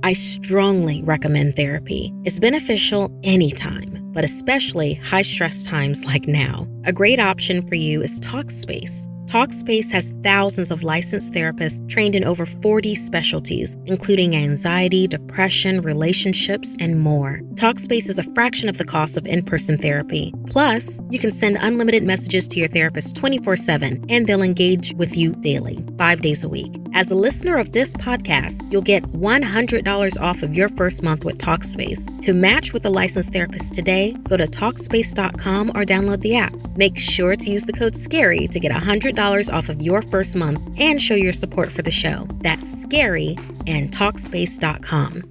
I strongly recommend therapy. It's beneficial anytime, but especially high-stress times like now. A great option for you is Talkspace. Talkspace has thousands of licensed therapists trained in over 40 specialties, including anxiety, depression, relationships, and more. Talkspace is a fraction of the cost of in-person therapy. Plus, you can send unlimited messages to your therapist 24/7, and they'll engage with you daily, 5 days a week. As a listener of this podcast, you'll get $100 off of your first month with Talkspace. To match with a licensed therapist today, go to Talkspace.com or download the app. Make sure to use the code SCARY to get $100 off of your first month and show your support for the show. That's SCARY and Talkspace.com.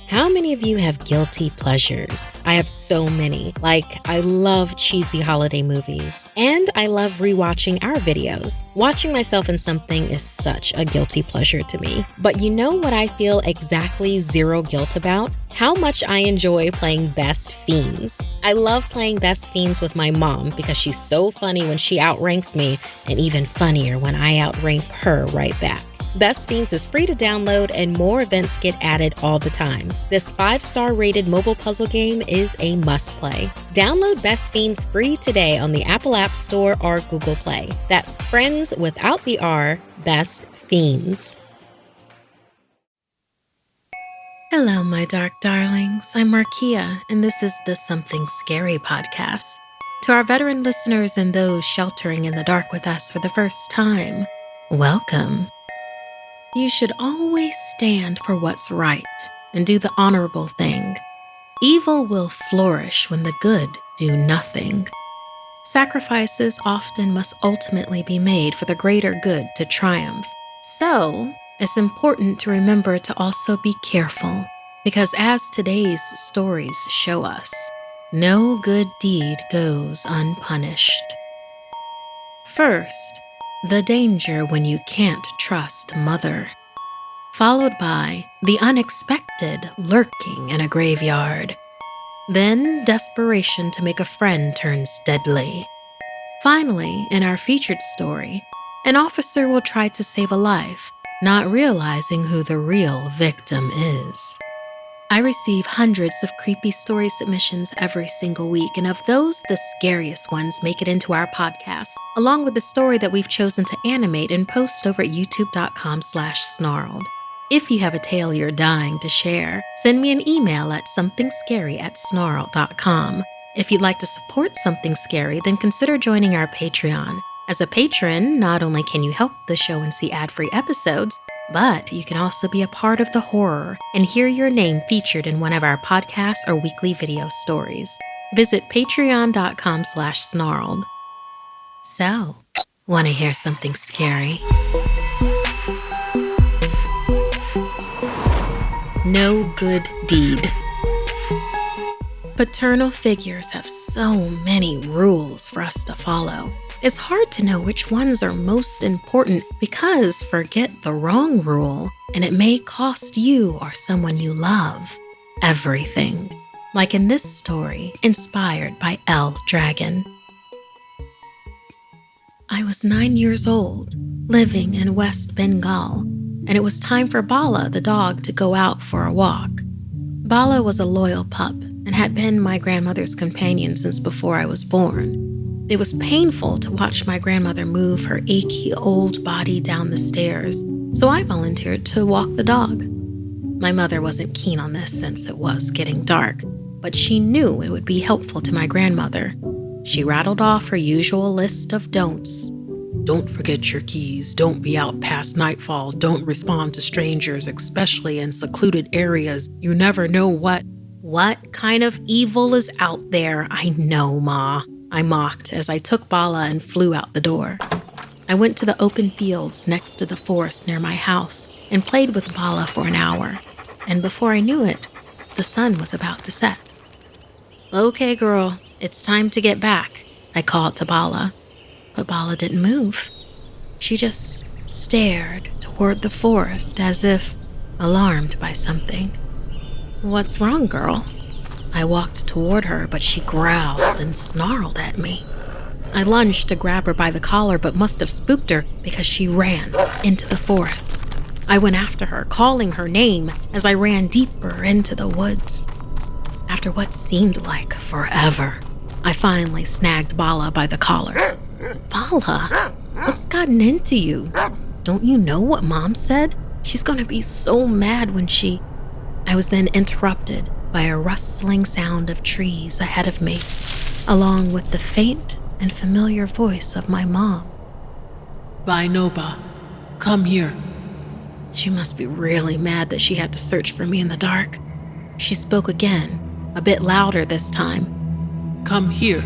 How many of you have guilty pleasures? I have so many. Like, I love cheesy holiday movies, and I love rewatching our videos. Watching myself in something is such a guilty pleasure to me. But you know what I feel exactly zero guilt about? How much I enjoy playing Best Fiends. I love playing Best Fiends with my mom because she's so funny when she outranks me, and even funnier when I outrank her right back. Best Fiends is free to download, and more events get added all the time. This 5-star rated mobile puzzle game is a must-play. Download Best Fiends free today on the Apple App Store or Google Play. That's friends without the R, Best Fiends. Hello, my dark darlings. I'm Markia, and this is the Something Scary podcast. To our veteran listeners and those sheltering in the dark with us for the first time, welcome. You should always stand for what's right and do the honorable thing. Evil will flourish when the good do nothing. Sacrifices often must ultimately be made for the greater good to triumph. So, it's important to remember to also be careful, because as today's stories show us, no good deed goes unpunished. First, the danger when you can't trust mother, followed by the unexpected lurking in a graveyard. Then desperation to make a friend turns deadly. Finally, in our featured story, an officer will try to save a life, not realizing who the real victim is. I receive hundreds of creepy story submissions every single week, and of those, the scariest ones make it into our podcast, along with the story that we've chosen to animate and post over at youtube.com/snarled. If you have a tale you're dying to share, send me an email at somethingscary@snarled.com. If you'd like to support Something Scary, then consider joining our Patreon. As a patron, not only can you help the show and see ad-free episodes, but you can also be a part of the horror and hear your name featured in one of our podcasts or weekly video stories. Visit patreon.com/snarled. So, want to hear something scary? No good deed. Paternal figures have so many rules for us to follow. It's hard to know which ones are most important because forget the wrong rule and it may cost you or someone you love everything. Like in this story, inspired by L. Dragon. I was 9 years old, living in West Bengal, and it was time for Bala, the dog, to go out for a walk. Bala was a loyal pup and had been my grandmother's companion since before I was born. It was painful to watch my grandmother move her achy old body down the stairs, so I volunteered to walk the dog. My mother wasn't keen on this since it was getting dark, but she knew it would be helpful to my grandmother. She rattled off her usual list of don'ts. Don't forget your keys, don't be out past nightfall, don't respond to strangers, especially in secluded areas. You never know what kind of evil is out there. I know, Ma, I mocked as I took Bala and flew out the door. I went to the open fields next to the forest near my house and played with Bala for an hour. And before I knew it, the sun was about to set. Okay, girl, it's time to get back, I called to Bala. But Bala didn't move. She just stared toward the forest as if alarmed by something. What's wrong, girl? I walked toward her, but she growled and snarled at me. I lunged to grab her by the collar, but must have spooked her because she ran into the forest. I went after her, calling her name as I ran deeper into the woods. After what seemed like forever, I finally snagged Bala by the collar. Bala, what's gotten into you? Don't you know what Mom said? She's gonna be so mad when she... I was then interrupted by a rustling sound of trees ahead of me, along with the faint and familiar voice of my mom. Bainoba, come here. She must be really mad that she had to search for me in the dark. She spoke again, a bit louder this time. Come here.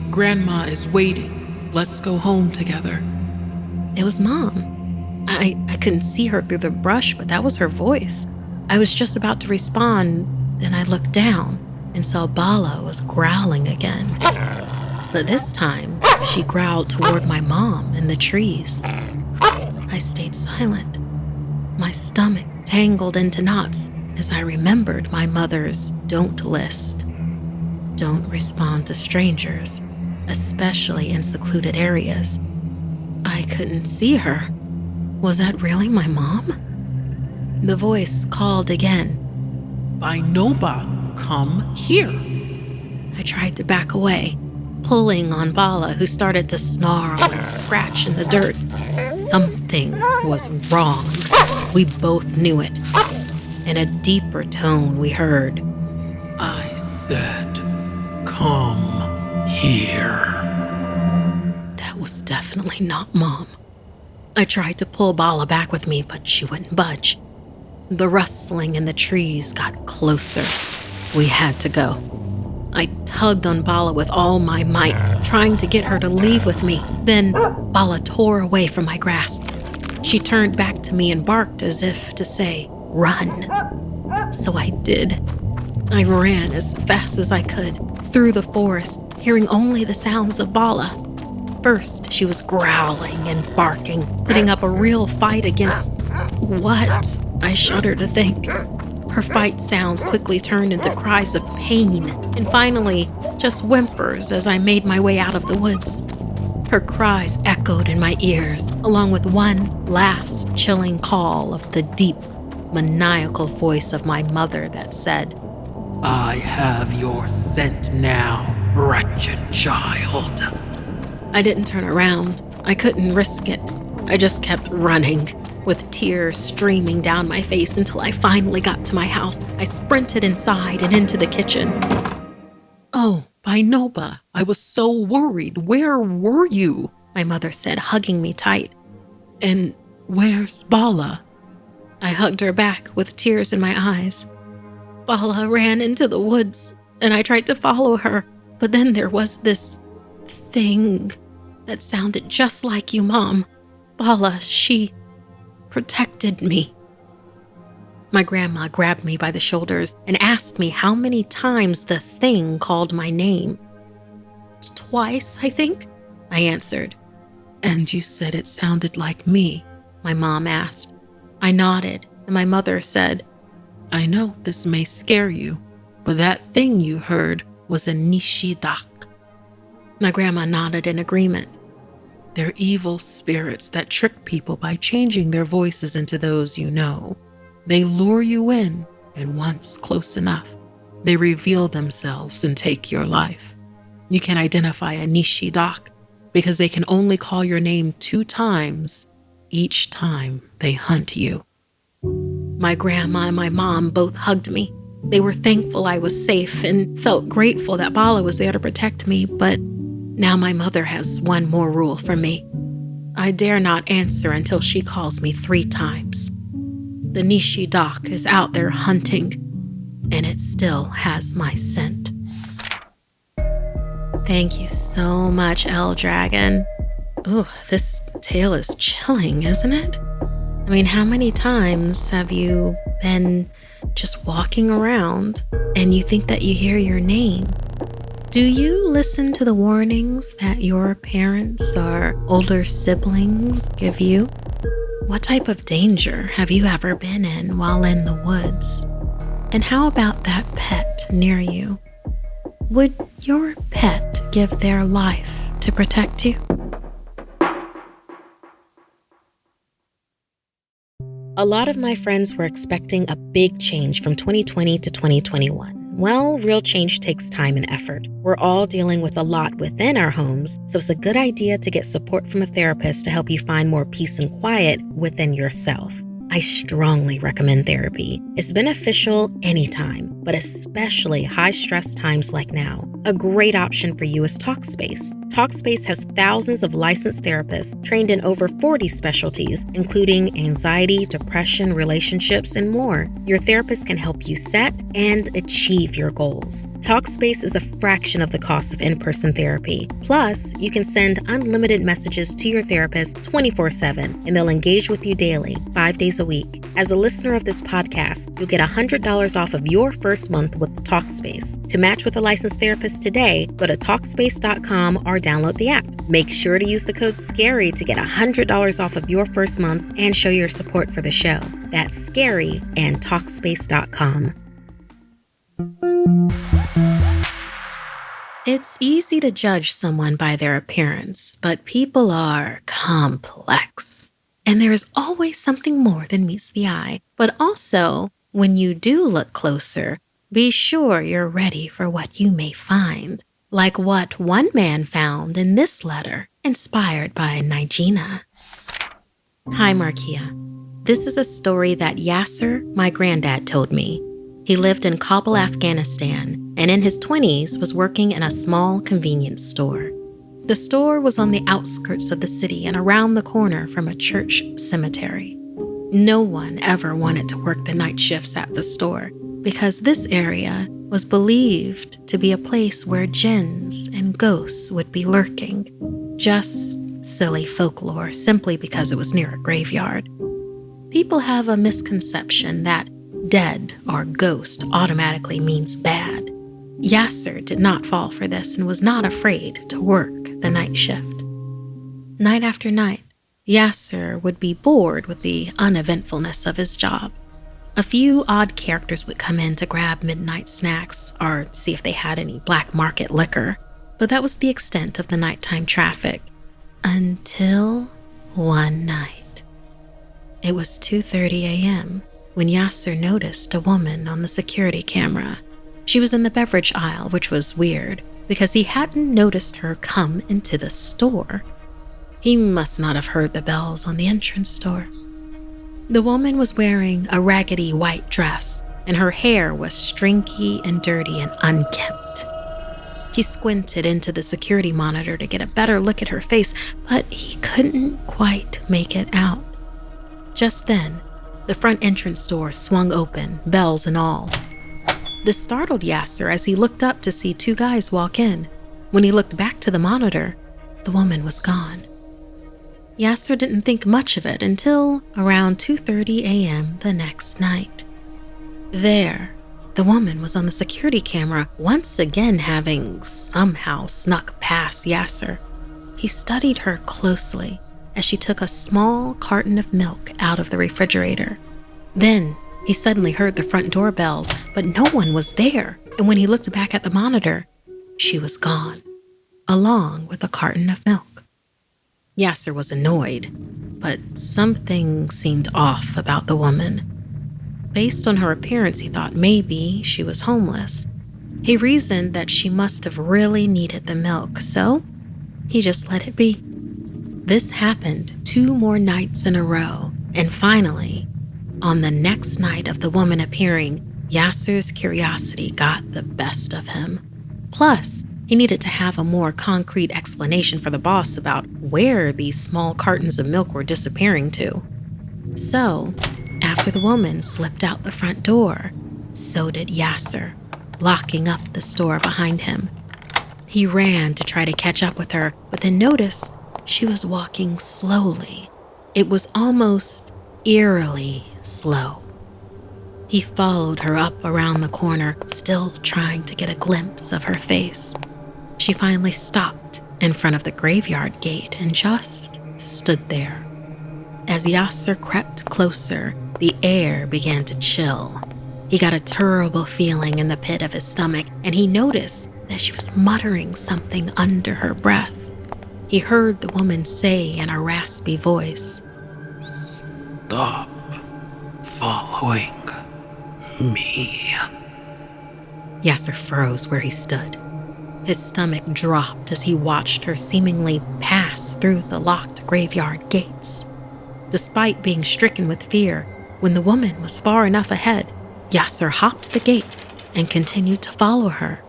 Grandma is waiting. Let's go home together. It was Mom. I couldn't see her through the brush, but that was her voice. I was just about to respond, then I looked down and saw Bala was growling again. But this time, she growled toward my mom in the trees. I stayed silent, my stomach tangled into knots as I remembered my mother's don't list. Don't respond to strangers, especially in secluded areas. I couldn't see her. Was that really my mom? The voice called again. Bainoba, come here. I tried to back away, pulling on Bala, who started to snarl and scratch in the dirt. Something was wrong. We both knew it. In a deeper tone, we heard, I said, come here. That was definitely not Mom. I tried to pull Bala back with me, but she wouldn't budge. The rustling in the trees got closer. We had to go. I tugged on Bala with all my might, trying to get her to leave with me. Then Bala tore away from my grasp. She turned back to me and barked as if to say, run. So I did. I ran as fast as I could through the forest, hearing only the sounds of Bala. First, she was growling and barking, putting up a real fight against what? I shudder to think. Her fight sounds quickly turned into cries of pain, and finally, just whimpers as I made my way out of the woods. Her cries echoed in my ears, along with one last chilling call of the deep, maniacal voice of my mother that said, I have your scent now, wretched child. I didn't turn around. I couldn't risk it. I just kept running, with tears streaming down my face until I finally got to my house. I sprinted inside and into the kitchen. Oh, Bainoba, I was so worried. Where were you? My mother said, hugging me tight. And where's Bala? I hugged her back with tears in my eyes. Bala ran into the woods, and I tried to follow her, but then there was this thing that sounded just like you, Mom. Bala, she protected me. My grandma grabbed me by the shoulders and asked me how many times the thing called my name. Twice, I think, I answered. And you said it sounded like me, my mom asked. I nodded, and my mother said, I know this may scare you, but that thing you heard was a nishidak. My grandma nodded in agreement. They're evil spirits that trick people by changing their voices into those you know. They lure you in, and once close enough, they reveal themselves and take your life. You can identify a nishidak because they can only call your name 2 times each time they hunt you. My grandma and my mom both hugged me. They were thankful I was safe and felt grateful that Bala was there to protect me, but now my mother has one more rule for me. I dare not answer until she calls me 3 times. The nishidak is out there hunting, and it still has my scent. Thank you so much, El Dragon. Ooh, this tale is chilling, isn't it? I mean, how many times have you been just walking around and you think that you hear your name? Do you listen to the warnings that your parents or older siblings give you? What type of danger have you ever been in while in the woods? And how about that pet near you? Would your pet give their life to protect you? A lot of my friends were expecting a big change from 2020 to 2021. Well, real change takes time and effort. We're all dealing with a lot within our homes, so it's a good idea to get support from a therapist to help you find more peace and quiet within yourself. I strongly recommend therapy. It's beneficial anytime, but especially high-stress times like now. A great option for you is Talkspace. Talkspace has thousands of licensed therapists trained in over 40 specialties, including anxiety, depression, relationships, and more. Your therapist can help you set and achieve your goals. Talkspace is a fraction of the cost of in-person therapy. Plus, you can send unlimited messages to your therapist 24/7, and they'll engage with you daily, 5 days a week. As a listener of this podcast, you'll get $100 off of your first month with Talkspace. To match with a licensed therapist today, go to Talkspace.com or download the app. Make sure to use the code SCARY to get $100 off of your first month and show your support for the show. That's SCARY and Talkspace.com. It's easy to judge someone by their appearance, but people are complex. And there is always something more than meets the eye. But also, when you do look closer, be sure you're ready for what you may find. Like what one man found in this letter, inspired by Nageena. Hi, Markia. This is a story that Yasser, my granddad, told me. He lived in Kabul, Afghanistan, and in his 20s was working in a small convenience store. The store was on the outskirts of the city and around the corner from a church cemetery. No one ever wanted to work the night shifts at the store because this area was believed to be a place where jinns and ghosts would be lurking. Just silly folklore simply because it was near a graveyard. People have a misconception that dead or ghost automatically means bad. Yasser did not fall for this and was not afraid to work the night shift. Night after night, Yasser would be bored with the uneventfulness of his job. A few odd characters would come in to grab midnight snacks or see if they had any black market liquor, but that was the extent of the nighttime traffic. Until one night. It was 2:30 a.m. when Yasser noticed a woman on the security camera. She was in the beverage aisle, which was weird because he hadn't noticed her come into the store. He must not have heard the bells on the entrance door. The woman was wearing a raggedy white dress, and her hair was stringy and dirty and unkempt. He squinted into the security monitor to get a better look at her face, but he couldn't quite make it out. Just then, the front entrance door swung open, bells and all. This startled Yasser as he looked up to see two guys walk in. When he looked back to the monitor, the woman was gone. Yasser didn't think much of it until around 2:30 a.m. the next night. There, the woman was on the security camera, once again having somehow snuck past Yasser. He studied her closely as she took a small carton of milk out of the refrigerator. Then, he suddenly heard the front door bells, but no one was there. And when he looked back at the monitor, she was gone, along with a carton of milk. Yasser was annoyed, but something seemed off about the woman. Based on her appearance, he thought maybe she was homeless. He reasoned that she must have really needed the milk, so he just let it be. This happened 2 more nights in a row, and finally, on the next night of the woman appearing, Yasser's curiosity got the best of him. Plus, he needed to have a more concrete explanation for the boss about where these small cartons of milk were disappearing to. So, after the woman slipped out the front door, so did Yasser, locking up the store behind him. He ran to try to catch up with her, but then noticed she was walking slowly. It was almost eerily slow. He followed her up around the corner, still trying to get a glimpse of her face. She finally stopped in front of the graveyard gate and just stood there. As Yasser crept closer, the air began to chill. He got a terrible feeling in the pit of his stomach, and he noticed that she was muttering something under her breath. He heard the woman say in a raspy voice, "Stop. following me. Yasser froze where he stood. His stomach dropped as he watched her seemingly pass through the locked graveyard gates. Despite being stricken with fear, when the woman was far enough ahead, Yasser hopped the gate and continued to follow her,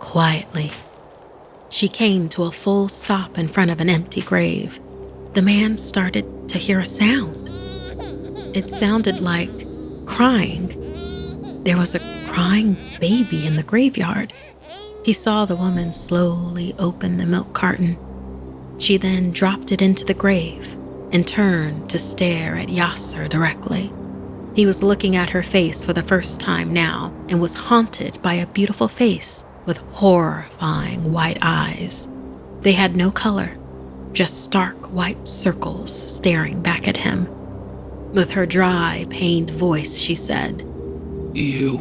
quietly. She came to a full stop in front of an empty grave. The man started to hear a sound. It sounded like crying. There was a crying baby in the graveyard. He saw the woman slowly open the milk carton. She then dropped it into the grave and turned to stare at Yasser directly. He was looking at her face for the first time now and was haunted by a beautiful face with horrifying white eyes. They had no color, just stark white circles staring back at him. With her dry, pained voice, she said, "You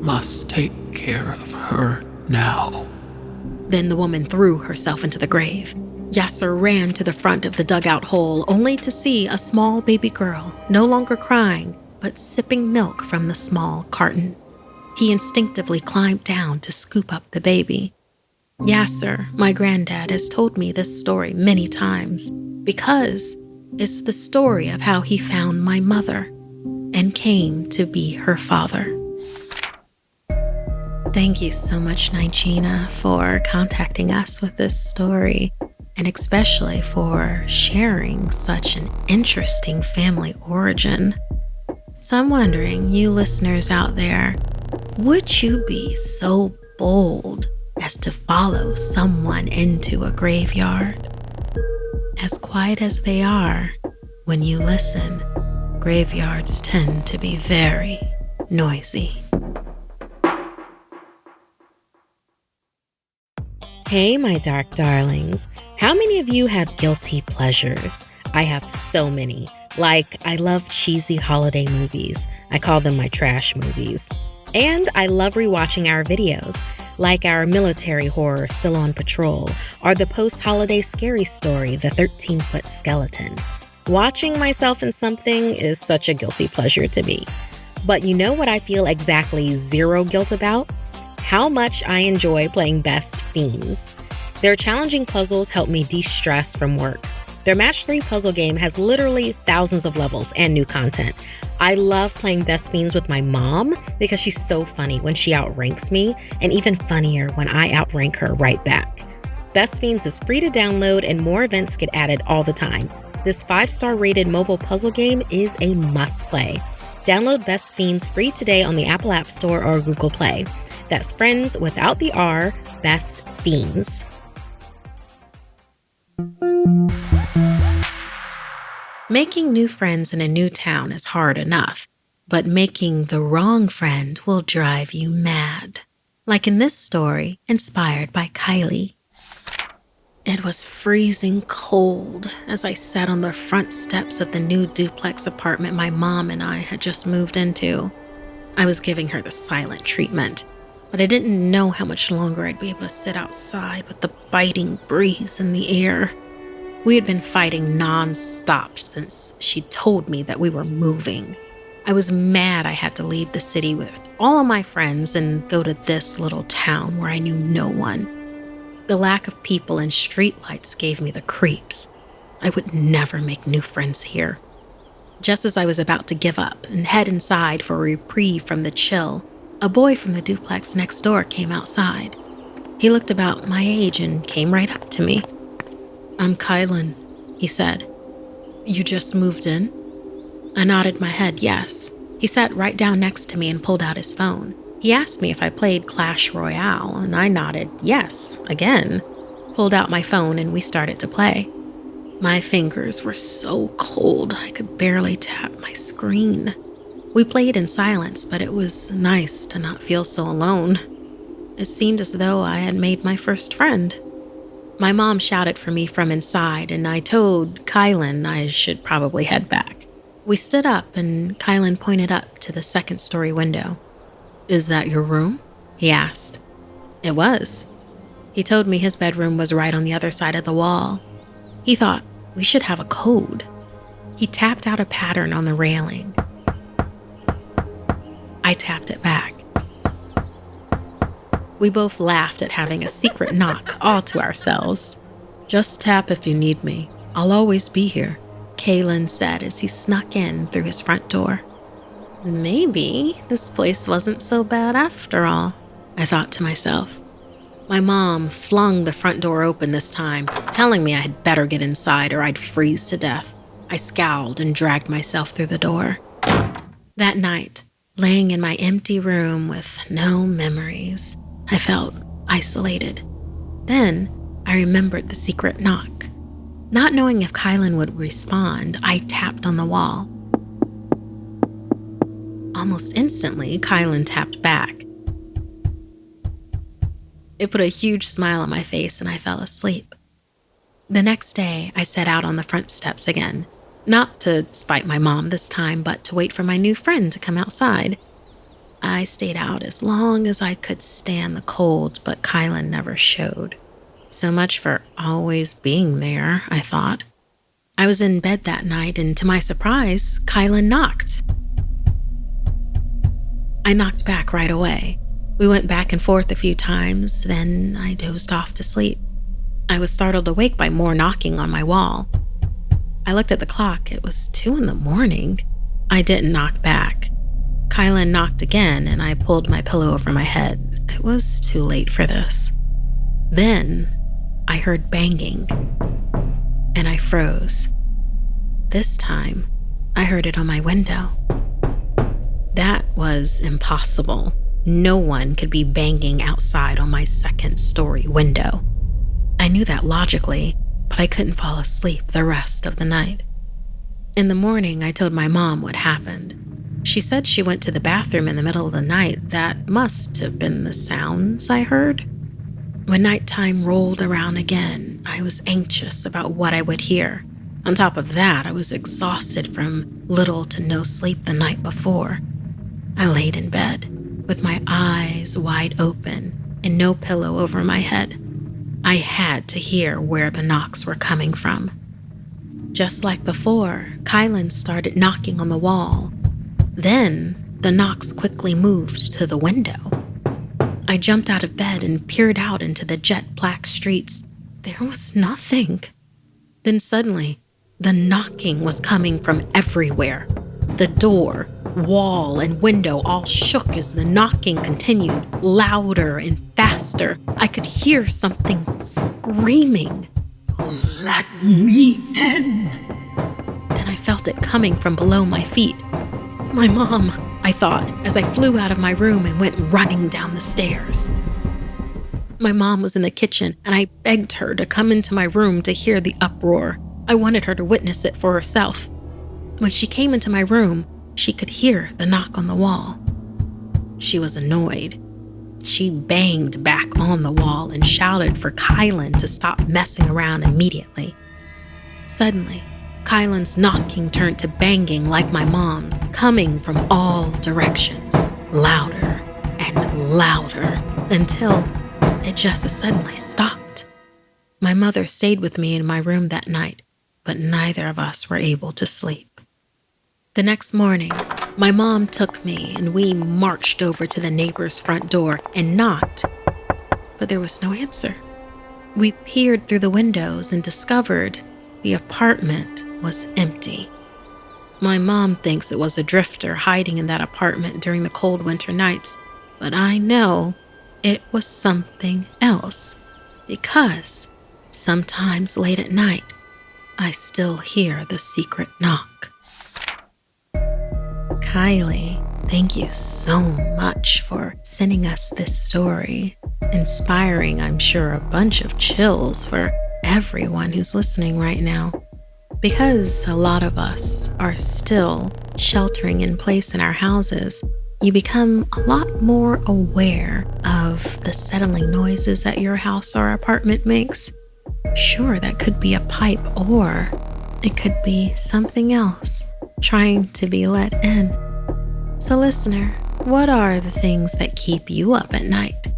must take care of her now." Then the woman threw herself into the grave. Yasser ran to the front of the dugout hole only to see a small baby girl, no longer crying, but sipping milk from the small carton. He instinctively climbed down to scoop up the baby. Yasser, my granddad, has told me this story many times because it's the story of how he found my mother and came to be her father. Thank you so much, Nageena, for contacting us with this story, and especially for sharing such an interesting family origin. So I'm wondering, you listeners out there, would you be so bold as to follow someone into a graveyard? As quiet as they are, when you listen, graveyards tend to be very noisy. Hey, my dark darlings. How many of you have guilty pleasures? I have so many. Like, I love cheesy holiday movies. I call them my trash movies. And I love rewatching our videos, like our military horror Still on Patrol, or the post-holiday scary story, The 13-Foot Skeleton. Watching myself in something is such a guilty pleasure to me. But you know what I feel exactly zero guilt about? How much I enjoy playing Best Fiends. Their challenging puzzles help me de-stress from work. Their Match 3 puzzle game has literally thousands of levels and new content. I love playing Best Fiends with my mom because she's so funny when she outranks me, and even funnier when I outrank her right back. Best Fiends is free to download and more events get added all the time. This 5-star rated mobile puzzle game is a must-play. Download Best Fiends free today on the Apple App Store or Google Play. That's friends without the R, Best Fiends. Making new friends in a new town is hard enough, but making the wrong friend will drive you mad. Like in this story, inspired by Kylie. It was freezing cold as I sat on the front steps of the new duplex apartment my mom and I had just moved into. I was giving her the silent treatment, but I didn't know how much longer I'd be able to sit outside with the biting breeze in the air. We had been fighting non-stop since she told me that we were moving. I was mad I had to leave the city with all of my friends and go to this little town where I knew no one. The lack of people and streetlights gave me the creeps. I would never make new friends here. Just as I was about to give up and head inside for a reprieve from the chill, a boy from the duplex next door came outside. He looked about my age and came right up to me. "I'm Kylie," he said. "You just moved in?" I nodded my head yes. He sat right down next to me and pulled out his phone. He asked me if I played Clash Royale, and I nodded yes, again. Pulled out my phone and we started to play. My fingers were so cold I could barely tap my screen. We played in silence, but it was nice to not feel so alone. It seemed as though I had made my first friend. My mom shouted for me from inside, and I told Kylie I should probably head back. We stood up, and Kylie pointed up to the second-story window. "Is that your room?" he asked. It was. He told me his bedroom was right on the other side of the wall. He thought we should have a code. He tapped out a pattern on the railing. I tapped it back. We both laughed at having a secret knock all to ourselves. "Just tap if you need me. I'll always be here," Kalen said as he snuck in through his front door. Maybe this place wasn't so bad after all, I thought to myself. My mom flung the front door open this time, telling me I had better get inside or I'd freeze to death. I scowled and dragged myself through the door. That night, laying in my empty room with no memories, I felt isolated. Then I remembered the secret knock. Not knowing if Kylie would respond, I tapped on the wall. Almost instantly, Kylie tapped back. It put a huge smile on my face and I fell asleep. The next day, I set out on the front steps again, not to spite my mom this time, but to wait for my new friend to come outside. I stayed out as long as I could stand the cold, but Kylie never showed. So much for always being there, I thought. I was in bed that night, and to my surprise, Kylie knocked. I knocked back right away. We went back and forth a few times, then I dozed off to sleep. I was startled awake by more knocking on my wall. I looked at the clock. It was 2 a.m. I didn't knock back. Kylie knocked again, and I pulled my pillow over my head. It was too late for this. Then I heard banging, and I froze. This time, I heard it on my window. That was impossible. No one could be banging outside on my second-story window. I knew that logically, but I couldn't fall asleep the rest of the night. In the morning, I told my mom what happened. She said she went to the bathroom in the middle of the night. That must have been the sounds I heard. When nighttime rolled around again, I was anxious about what I would hear. On top of that, I was exhausted from little to no sleep the night before. I laid in bed, with my eyes wide open and no pillow over my head. I had to hear where the knocks were coming from. Just like before, Kylie started knocking on the wall. Then, the knocks quickly moved to the window. I jumped out of bed and peered out into the jet black streets. There was nothing. Then suddenly, the knocking was coming from everywhere. The door, wall, and window all shook as the knocking continued, louder and faster. I could hear something screaming. "Let me in!" Then I felt it coming from below my feet. My mom, I thought, as I flew out of my room and went running down the stairs. My mom was in the kitchen, and I begged her to come into my room to hear the uproar. I wanted her to witness it for herself. When she came into my room, she could hear the knock on the wall. She was annoyed. She banged back on the wall and shouted for Kylie to stop messing around immediately. Suddenly, Kylie's knocking turned to banging like my mom's, coming from all directions, louder and louder, until it just suddenly stopped. My mother stayed with me in my room that night, but neither of us were able to sleep. The next morning, my mom took me and we marched over to the neighbor's front door and knocked, but there was no answer. We peered through the windows and discovered the apartment was empty. My mom thinks it was a drifter hiding in that apartment during the cold winter nights, but I know it was something else, because sometimes late at night, I still hear the secret knock. Kylie, thank you so much for sending us this story, inspiring, I'm sure, a bunch of chills for everyone who's listening right now. Because a lot of us are still sheltering in place in our houses, you become a lot more aware of the settling noises that your house or apartment makes. Sure, that could be a pipe, or it could be something else trying to be let in. So listener, what are the things that keep you up at night?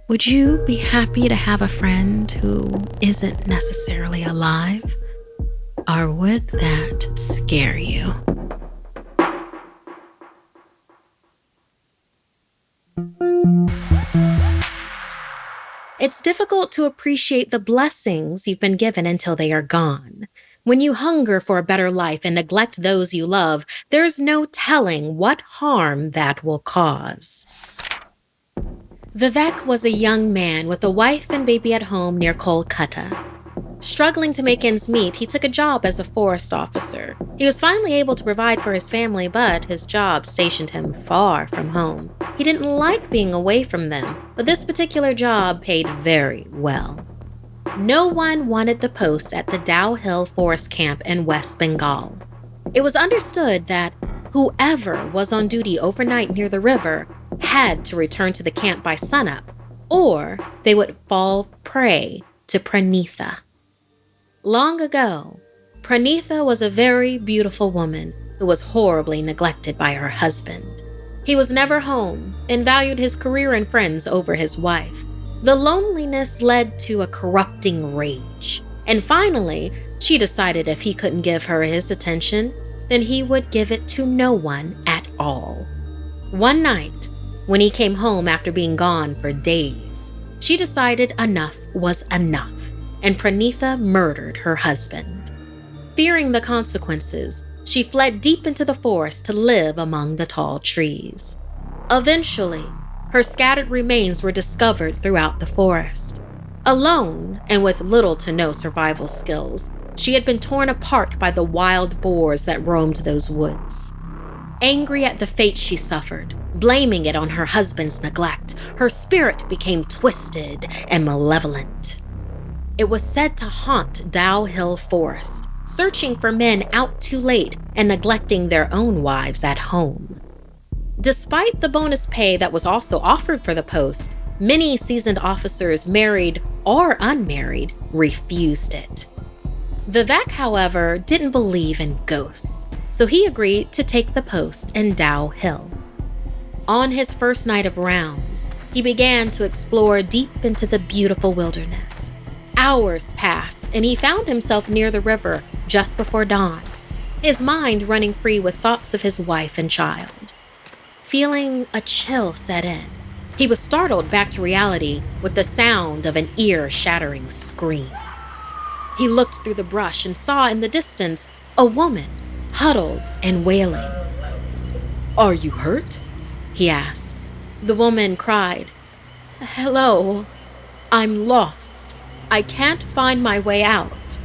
Would you be happy to have a friend who isn't necessarily alive? Or would that scare you? It's difficult to appreciate the blessings you've been given until they are gone. When you hunger for a better life and neglect those you love, there's no telling what harm that will cause. Vivek was a young man with a wife and baby at home near Kolkata. Struggling to make ends meet, he took a job as a forest officer. He was finally able to provide for his family, but his job stationed him far from home. He didn't like being away from them, but this particular job paid very well. No one wanted the post at the Dow Hill Forest Camp in West Bengal. It was understood that whoever was on duty overnight near the river had to return to the camp by sunup, or they would fall prey to Pranitha. Long ago, Pranitha was a very beautiful woman who was horribly neglected by her husband. He was never home and valued his career and friends over his wife. The loneliness led to a corrupting rage, and finally, she decided if he couldn't give her his attention, then he would give it to no one at all. One night, when he came home after being gone for days, she decided enough was enough, and Pranitha murdered her husband. Fearing the consequences, she fled deep into the forest to live among the tall trees. Eventually, her scattered remains were discovered throughout the forest. Alone and with little to no survival skills, she had been torn apart by the wild boars that roamed those woods. Angry at the fate she suffered, blaming it on her husband's neglect, her spirit became twisted and malevolent. It was said to haunt Dow Hill Forest, searching for men out too late and neglecting their own wives at home. Despite the bonus pay that was also offered for the post, many seasoned officers, married or unmarried, refused it. Vivek, however, didn't believe in ghosts, so he agreed to take the post in Dow Hill. On his first night of rounds, he began to explore deep into the beautiful wilderness. Hours passed, and he found himself near the river just before dawn, his mind running free with thoughts of his wife and child. Feeling a chill set in, he was startled back to reality with the sound of an ear-shattering scream. He looked through the brush and saw in the distance a woman, huddled and wailing. "Are you hurt?" he asked. The woman cried, "Hello, I'm lost. I can't find my way out."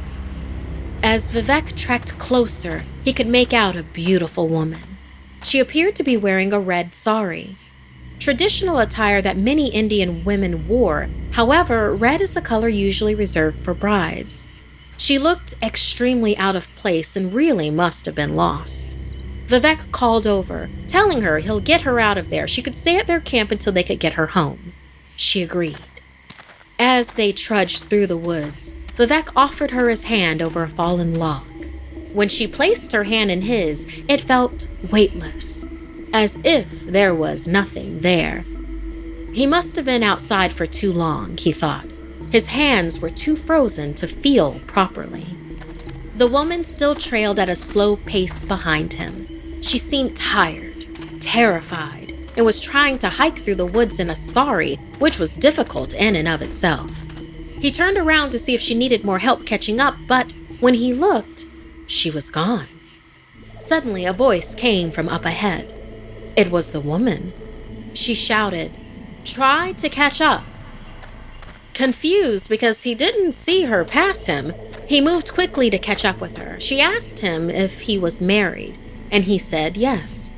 As Vivek trekked closer, he could make out a beautiful woman. She appeared to be wearing a red saree, traditional attire that many Indian women wore. However, red is the color usually reserved for brides. She looked extremely out of place and really must have been lost. Vivek called over, telling her he'll get her out of there. She could stay at their camp until they could get her home. She agreed. As they trudged through the woods, Vivek offered her his hand over a fallen log. When she placed her hand in his, it felt weightless, as if there was nothing there. He must have been outside for too long, he thought. His hands were too frozen to feel properly. The woman still trailed at a slow pace behind him. She seemed tired, terrified, and was trying to hike through the woods in a sari, which was difficult in and of itself. He turned around to see if she needed more help catching up, but when he looked, she was gone. Suddenly, a voice came from up ahead. It was the woman. She shouted, "Try to catch up." Confused because he didn't see her pass him, he moved quickly to catch up with her. She asked him if he was married, and he said yes.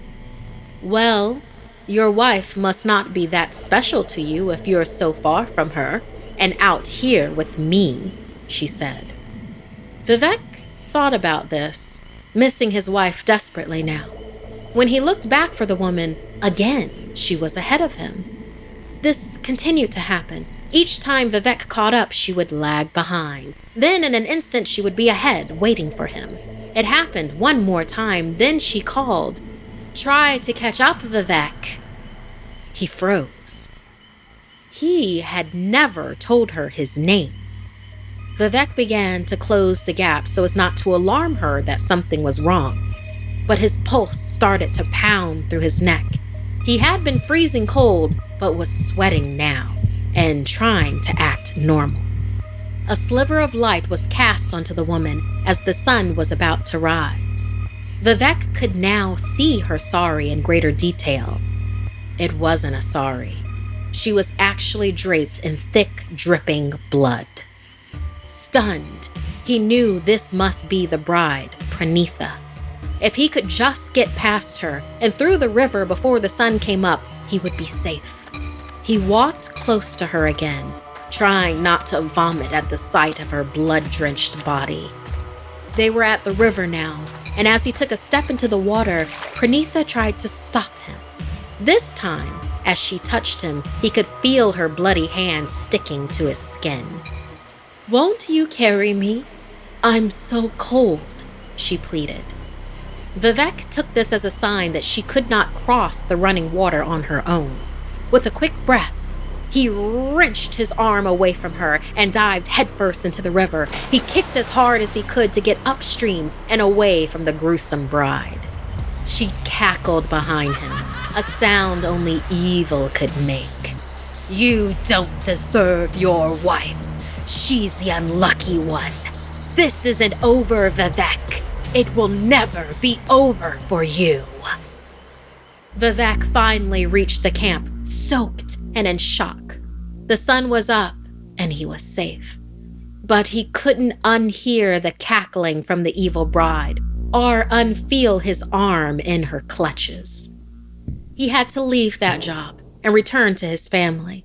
"Well, your wife must not be that special to you if you're so far from her and out here with me," she said. Vivek thought about this, missing his wife desperately now. When he looked back for the woman, again, she was ahead of him. This continued to happen. Each time Vivek caught up, she would lag behind. Then in an instant, she would be ahead, waiting for him. It happened one more time, then she called, "Try to catch up, Vivek." He froze. He had never told her his name. Vivek began to close the gap so as not to alarm her that something was wrong. But his pulse started to pound through his neck. He had been freezing cold, but was sweating now and trying to act normal. A sliver of light was cast onto the woman as the sun was about to rise. Vivek could now see her Saree in greater detail. It wasn't a Saree. She was actually draped in thick, dripping blood. Stunned, he knew this must be the bride, Pranitha. If he could just get past her and through the river before the sun came up, he would be safe. He walked close to her again, trying not to vomit at the sight of her blood-drenched body. They were at the river now, and as he took a step into the water, Pranitha tried to stop him. This time, as she touched him, he could feel her bloody hands sticking to his skin. "Won't you carry me? I'm so cold," she pleaded. Vivek took this as a sign that she could not cross the running water on her own. With a quick breath, he wrenched his arm away from her and dived headfirst into the river. He kicked as hard as he could to get upstream and away from the gruesome bride. She cackled behind him, a sound only evil could make. "You don't deserve your wife. She's the unlucky one. This isn't over, Vivek. It will never be over for you." Vivek finally reached the camp, soaked and in shock. The sun was up and he was safe. But he couldn't unhear the cackling from the evil bride or unfeel his arm in her clutches. He had to leave that job and return to his family.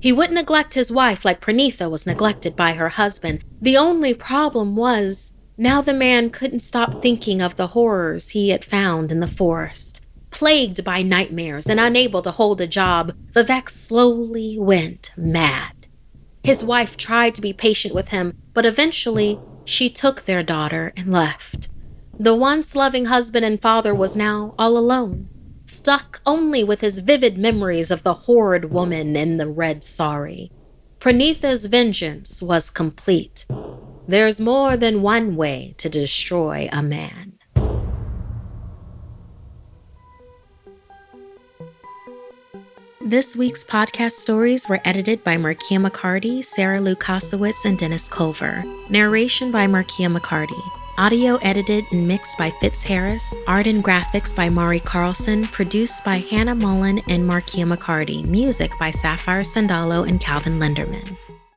He wouldn't neglect his wife like Pranitha was neglected by her husband. The only problem was, now the man couldn't stop thinking of the horrors he had found in the forest. Plagued by nightmares and unable to hold a job, Vivek slowly went mad. His wife tried to be patient with him, but eventually she took their daughter and left. The once loving husband and father was now all alone, stuck only with his vivid memories of the horrid woman in the red saree. Pranitha's vengeance was complete. There's more than one way to destroy a man. This week's podcast stories were edited by Markia McCarty, Sarah Lukasowitz, and Dennis Culver. Narration by Markia McCarty. Audio edited and mixed by Fitz Harris. Art and graphics by Mari Carlson. Produced by Hannah Mullen and Markia McCarty. Music by Sapphire Sandalo and Calvin Linderman.